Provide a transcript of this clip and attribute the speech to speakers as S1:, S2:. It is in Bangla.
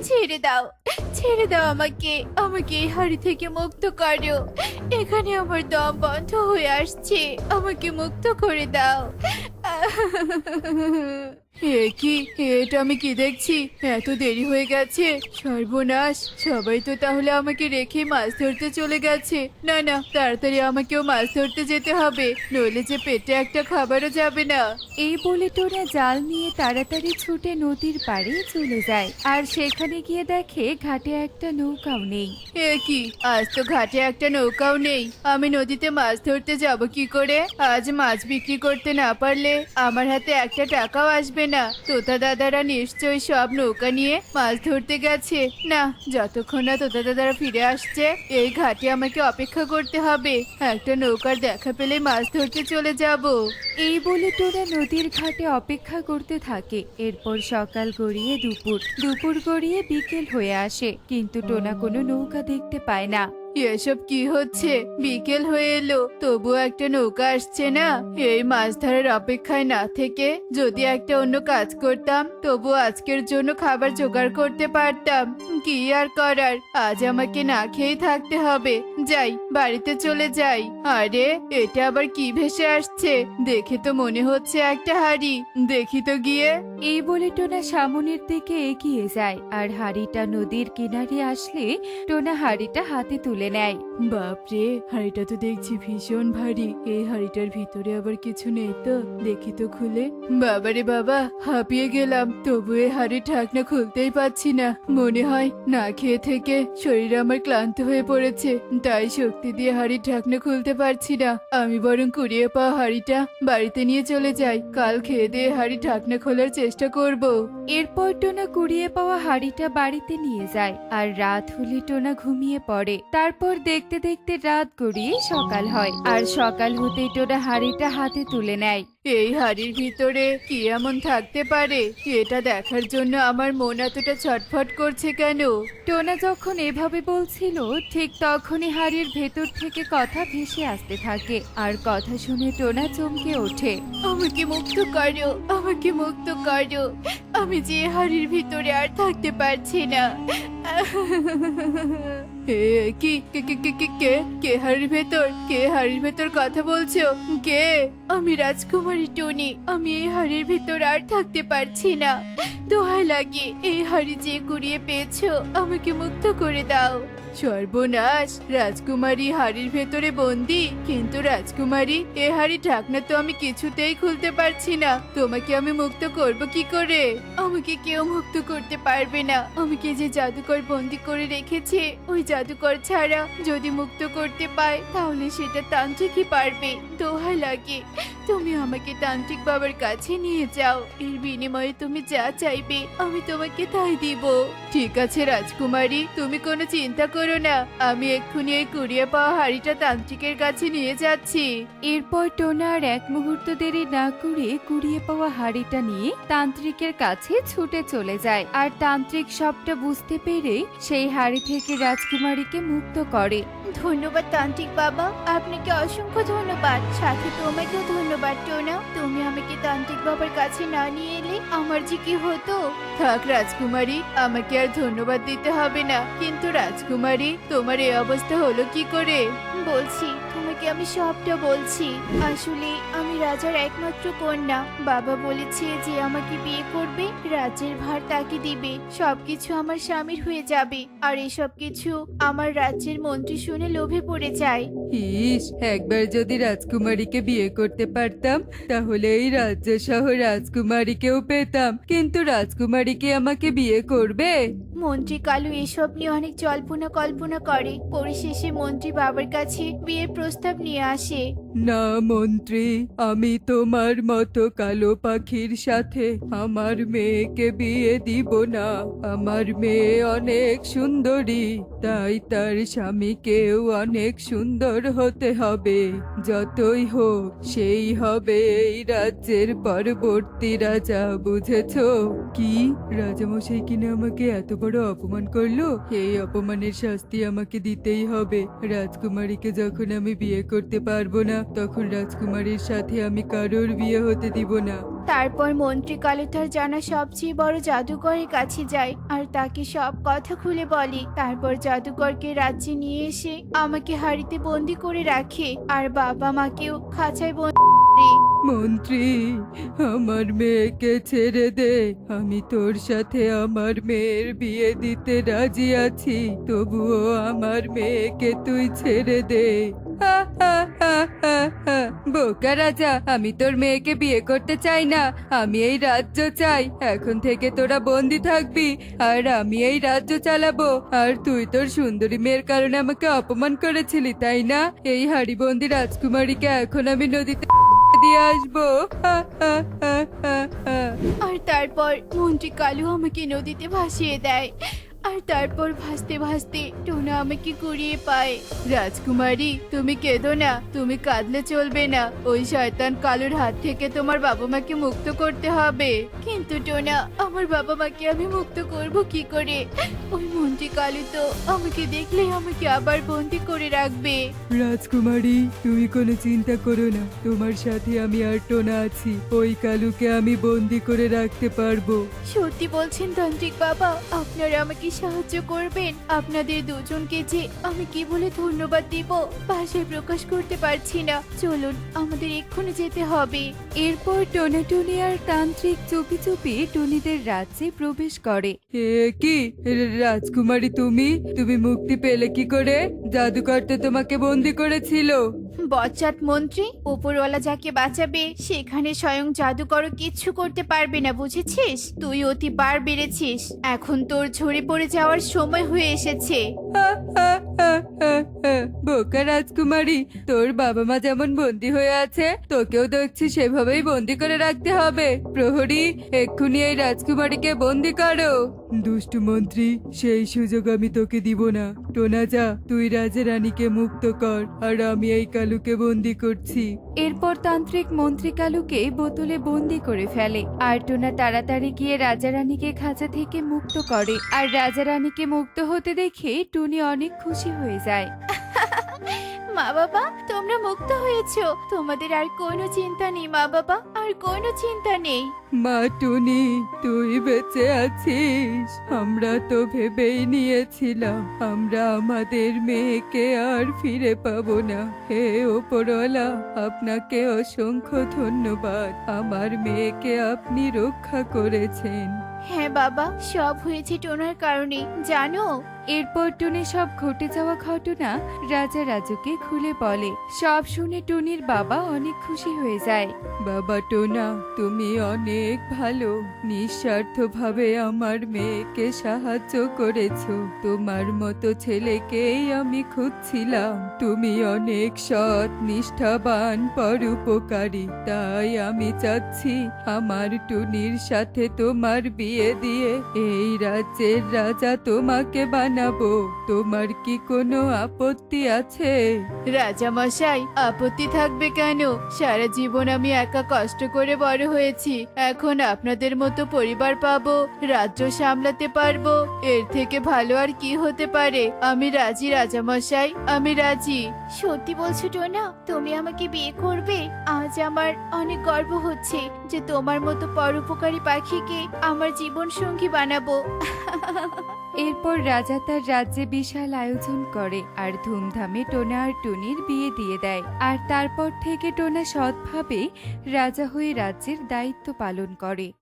S1: ছেড়ে দাও, ছেড়ে দাও আমাকে, আমাকে এই হাড়ি থেকে মুক্ত করো। এখানে আমার দম বন্ধ হয়ে আসছে, আমাকে মুক্ত করে দাও। কি, এটা আমি কি দেখছি? এত দেরি হয়ে গেছে, সর্বনাশ! সবাই তো তাহলে আমাকে রেখে মাছ ধরতে চলে গেছে। না না, তাড়াতাড়ি আমাকেও মাছ ধরতে যেতে হবে, নইলে যে পেটে একটা খাবারও যাবে না।
S2: এই বলে টোনা জাল নিয়ে তাড়াতাড়ি ছুটে নদীর পাড়ে চলে যায় আর সেখানে গিয়ে দেখে ঘাটে একটা নৌকাও নেই।
S1: কি, আজ তো ঘাটে একটা নৌকাও নেই। আমি নদীতে মাছ ধরতে যাব কি করে? আজ মাছ বিক্রি করতে না পারলে আমার হাতে একটা টাকাও আসবে না। তোতা দাদারা নিশ্চয়ই সব নৌকা নিয়ে মাছ ধরতে গেছে। না, যতক্ষণ না তোতা দাদারা ফিরে আসছে এই ঘাটে আমাকে অপেক্ষা করতে হবে। একটা নৌকার দেখা পেলে মাছ ধরতে চলে যাব।
S2: এই বলে টোনা নদীর ঘাটে অপেক্ষা করতে থাকে। এরপর সকাল গড়িয়ে দুপুর, দুপুর গড়িয়ে বিকেল হয়ে আসে, কিন্তু টোনা কোনো নৌকা দেখতে পায় না।
S1: এসব কি হচ্ছে? বিকেল হয়ে এলো, তবুও একটা নৌকা আসছে না। এই মাছ ধরার অপেক্ষায় না থেকে যদি একটা অন্য কাজ করতাম, তবু আজকের জন্য খাবার জোগাড় করতে পারতাম। কি আর করার, আজ আমাকে না খেয়েই থাকতে হবে। যাই, বাড়িতে চলে যাই। আরে, এটা আবার কি ভেসে আসছে? দেখে তো মনে হচ্ছে একটা হাড়ি। দেখি তো গিয়ে।
S2: এই বলে টোনা সামনের দিকে এগিয়ে যায় আর হাড়িটা নদীর কিনারে আসলে টোনা হাড়িটা হাতে তুলে নেয়।
S1: বাপরে, হাড়িটা তো দেখছি ভীষণ ভারী। এই হাড়িটার ভিতরে আবার কিছু নেই তো? দেখি তো খুলে। বাবারে বাবা, হাঁপিয়ে গেলাম, তবু এই হাড়ির ঢাকনা খুলতেই পাচ্ছি না। মনে হয় না খেয়ে থেকে শরীর আমার ক্লান্ত হয়ে পড়েছে, তাই শক্তি দিয়ে হাড়ির ঢাকনা খুলতে পারছি না। আমি বরং কুড়িয়ে পাওয়া হাড়িটা বাড়িতে নিয়ে চলে যাই, কাল খেয়ে দিয়ে হাড়ির ঢাকনা খোলার চেষ্টা করব।
S2: এরপর টোনা কুড়িয়ে পাওয়া হাড়িটা বাড়িতে নিয়ে যায় আর রাত হলে টোনা ঘুমিয়ে পড়ে। তারপর দেখতে দেখতে রাত গড়িয়ে সকাল হয় আর সকাল হতেই টোনা হাড়িটা হাতে তুলে নেয়।
S1: এই হাড়ির ভিতরে কি এমন থাকতে পারে? এটা দেখার জন্য আমার মন এতটা ছটফট করছে কেন?
S2: টোনা যখন এভাবে বলছিল ঠিক তখনই হাড়ির ভেতর থেকে কথা ভেসে আসতে থাকে আর কথা শুনে টোনা চমকে ওঠে।
S1: আমাকে মুক্ত করো, আমাকে মুক্ত করো। আমি যে হাড়ির ভিতরে আর থাকতে পারছি না। কি কে কে কে কে কে কে হাড়ির ভেতর? কে হাড়ির ভেতর কথা বলছো? কে? আমি রাজকুমারী টনি। আমি এই হাড়ির ভিতর আর থাকতে পারছি না। দোহাই লাগে, এই হাড়ি যে কুড়িয়ে পেয়েছো, আমাকে মুক্ত করে দাও। সর্বনাশ! রাজকুমারী হাড়ির ভেতরে বন্দি। কিন্তু রাজকুমারী, এ হাড়ি ঢাকনা তো আমি কিছুতেই খুলতে পারছি না। তোমাকে আমি মুক্ত করব কি করে? আমাকে কেউ মুক্ত করতে পারবে না। আমাকে যে জাদুকর বন্দি করে রেখেছে, ওই জাদুকর ছাড়া যদি মুক্ত করতে পায় তাহলে সেটা তান্ত্রিকই পারবে। দোহাই লাগে, তুমি আমাকে তান্ত্রিক বাবার কাছে নিয়ে যাও। এর বিনিময়ে তুমি যা চাইবে আমি তোমাকে তাই দিব। ঠিক আছে রাজকুমারী, তুমি কোনো চিন্তা করো না। আমি এক্ষুনি এই কুড়িয়ে পাওয়া হাড়িটা তান্ত্রিকের কাছে নিয়ে যাচ্ছি।
S2: এরপর টোনা আর এক মুহূর্ত দেরি না করে কুড়িয়ে পাওয়া হাড়িটা নিয়ে তান্ত্রিকের কাছে ছুটে চলে যায় আর তান্ত্রিক সবটা বুঝতে পেরে সেই হাড়ি থেকে রাজকুমারীকে মুক্ত করে।
S1: ধন্যবাদ তান্ত্রিক বাবা, আপনাকে অসংখ্য ধন্যবাদ। সাথে তোমাকেও ধন্যবাদ টোনা। তুমি আমাকে তান্ত্রিক বাবার কাছে না নিয়ে এলে আমার যে কি হতো। থাক রাজকুমারী, আমাকে আর ধন্যবাদ দিতে হবে না। কিন্তু রাজকুমারী, তোমার এই অবস্থা হলো কি করে? বলছি, তোমাকে আমি সবটা বলছি। আসলে আমি রাজার একমাত্র কন্যা। বাবা বলেছে যে আমাকে বিয়ে করবে, রাজ্যের ভার তাকে দিবে, সবকিছু আমার স্বামীর হয়ে যাবে। আর এসব কিছু আমার রাজ্যের মন্ত্রী শুনে লোভে পড়ে যায়।
S2: ইস, একবার যদি রাজকুমারীকে বিয়ে করতে পারতাম তাহলে এই রাজ্য সহ রাজকুমারীকেও পেতাম, কিন্তু রাজকুমারী কি আমাকে বিয়ে করবে?
S1: মন্ত্রী কালু এসব নিয়ে অনেক জল্পনা কল্পনা করে। পরিশেষে মন্ত্রী বাবার কাছে বিয়ের প্রস্তাব নিয়ে আসে।
S2: না মন্ত্রী, আমি তোমার মতো কালো পাখির সাথে আমার মেয়েকে বিয়ে দিব না। আমার মেয়ে অনেক সুন্দরী, তাই তার স্বামীকেও অনেক সুন্দর হতে হবে। যতই হোক সেই হবে এই রাজ্যের পরবর্তী রাজা, বুঝেছো? কি, রাজামশাই কিনা আমাকে এত বড় অপমান করলো? এই অপমানের শাস্তি আমাকে দিতেই হবে। রাজকুমারীকে যখন আমি বিয়ে করতে পারবো না তখন রাজকুমারীর সাথে আমি কারোর বিয়ে হতে দিব না।
S1: তারপর মন্ত্রী কালুথার জানা সবচেয়ে বড় জাদুকরের কাছে যায় আর তাকে সব কথা খুলে বলে। তারপর জাদুকরকে রাজ্যে নিয়ে এসে আমাকে হাড়িতে বন্দি করে রাখে আর বাবা মাকেও খাঁচায় বন্দি করে।
S2: মন্ত্রী, আমার মেয়েকে ছেড়ে দে। আমি তোর সাথে আমার মেয়ের বিয়ে দিতে রাজি আছি, তবুও আমার মেয়েকে তুই ছেড়ে দে। হা, হা, হা, হা, হা। বোকা রাজা, আমি তোর মেয়েকে বিয়ে করতে চাই না। আমি এই রাজ্য চাই। এখন থেকে তোরা বন্দি থাকবি আর আমি এই রাজ্য চালাবো। আর তুই তোর সুন্দরী মেয়ের কারণে আমাকে অপমান করেছিলি, তাই না? এই হাড়িবন্দি রাজকুমারীকে এখন আমি নদীতে দিয়ে আসবো। হা, হা, হা, হা, হা।
S1: আর তারপর মন্ত্রী কালু আমাকে নদীতে ভাসিয়ে দেয়। আর তারপর ভাসতে ভাসতে টোনা আমাকে কুড়িয়ে পায়। রাজকুমারী, তুমি কেঁদো না, তুমি কাঁদলে চলবে না। ওই শয়তান কালুর হাত থেকে তোমার বাবা মাকে মুক্ত করতে হবে। কিন্তু টোনা, আমার বাবা মাকে আমি মুক্ত করব কি করে? ওই মন্ত্রী কালু তো আমাকে দেখলেই আমাকে আবার বন্দি করে রাখবে।
S2: রাজকুমারী, তুমি কোনো চিন্তা করো না, তোমার সাথে আমি আর টোনা আছি। ওই কালুকে আমি বন্দি করে রাখতে পারবো।
S1: সত্যি বলছেন তান্ত্রিক বাবা? আপনারা আমাকে সাহায্য করবেন? আপনাদের দুজনকে যে আমি কি বলে ধন্যবাদ দিব ভাষায় প্রকাশ করতে পারছি না। চলুন, আমাদের এক্ষুনি যেতে হবে।
S3: এরপর টোনাটুনি আর তান্ত্রিক চুপি চুপি টুনিদের রাজ্যে প্রবেশ করে।
S2: এ কি রাজকুমারী, তুমি তুমি মুক্তি পেলে কি করে? জাদুকর তো তোমাকে বন্দি করেছিল।
S1: বজ্জাত মন্ত্রী, উপরওয়ালা যাকে বাঁচাবে সেখানে স্বয়ং জাদুকরও কিচ্ছু করতে পারবে না, বুঝেছিস? তুই অতি বার বেড়েছিস। এখন তোর ঝরে পড়ে যাওয়ার সময় হয়ে এসেছে।
S2: হা, হা, হা, হা, হা। বোকা রাজকুমারী, তোর বাবা মা যেমন বন্দি হয়ে আছে, তোকেও দেখছি সেভাবেই বন্দি করে রাখতে হবে। প্রহরী, এক্ষুনি এই রাজকুমারীকে বন্দি করো। দুষ্টু মন্ত্রী, সেই সুযোগ আমি তোকে দিব না। টোনা, যা, তুই রাজা রানীকে মুক্ত কর আর আমি এই কালুকে বন্দি করছি।
S3: এরপর তান্ত্রিক মন্ত্রী কালুকে বোতলে বন্দি করে ফেলে আর টোনা তাড়াতাড়ি গিয়ে রাজা রানীকে খাঁচা থেকে মুক্ত করে। আর রাজা রানীকে মুক্ত হতে দেখে টুনি অনেক খুশি হয়ে যায়।
S1: মা বাবা, তোমরা মুক্ত হয়েছো। তোমাদের আর কোনো চিন্তা নেই মা বাবা, আর কোনো চিন্তা নেই।
S2: মা টুনি, তুই বেঁচে আছিস। আমরা তো ভেবেই নিয়েছিলাম আমরা আমাদের মেয়েকে আর ফিরে পাবো না। হে ওপরওয়ালা, আপনাকে অসংখ্য ধন্যবাদ। আমার মেয়েকে আপনি রক্ষা করেছেন।
S1: হ্যাঁ বাবা, সব হয়েছে টোনার কারণে, জানো?
S3: এরপর টুনি সব ঘটে যাওয়া ঘটনা রাজা রাজুকে খুলে বলে। সব শুনে টুনির বাবা অনেক খুশি হয়ে যায়।
S2: বাবা টোনা, তুমি অনেক ভালো। নিঃস্বার্থভাবে আমার মেয়েকে সাহায্য করেছো। তোমার মতো ছেলেকেই আমি খুঁজছিলাম। তুমি অনেক সৎ, নিষ্ঠাবান, পরোপকারী। তাই আমি চাচ্ছি আমার টুনির সাথে তোমার বিয়ে দিয়ে এই রাজ্যের রাজা তোমাকে বানাবো। তোমার কি কোনো আপত্তি আছে?
S1: রাজা মশাই, আপত্তি থাকবে কেন? সারা জীবন আমি একা কষ্ট করে বড় হয়েছি। এখন আপনাদের মতো পরিবার পাবো, রাজ্য সামলাতে পারবো। এর থেকে ভালো আর কি হতে পারে? আমি রাজি রাজা মশাই, আমি রাজি। সত্যি বলছো টোনা? তুমি আমাকে বিয়ে করবে? আজ আমার অনেক গর্ব হচ্ছে যে তোমার মতো পরোপকারী পাখিকে আমার জীবন সঙ্গী বানাবো।
S3: এরপর রাজা তার রাজ্যে বিশাল আয়োজন করে আর ধুমধামে টোনা আর টুনির বিয়ে দিয়ে দেয়। আর তারপর থেকে টোনা সৎভাবে রাজা হয়ে রাজ্যের দায়িত্ব পালন করে।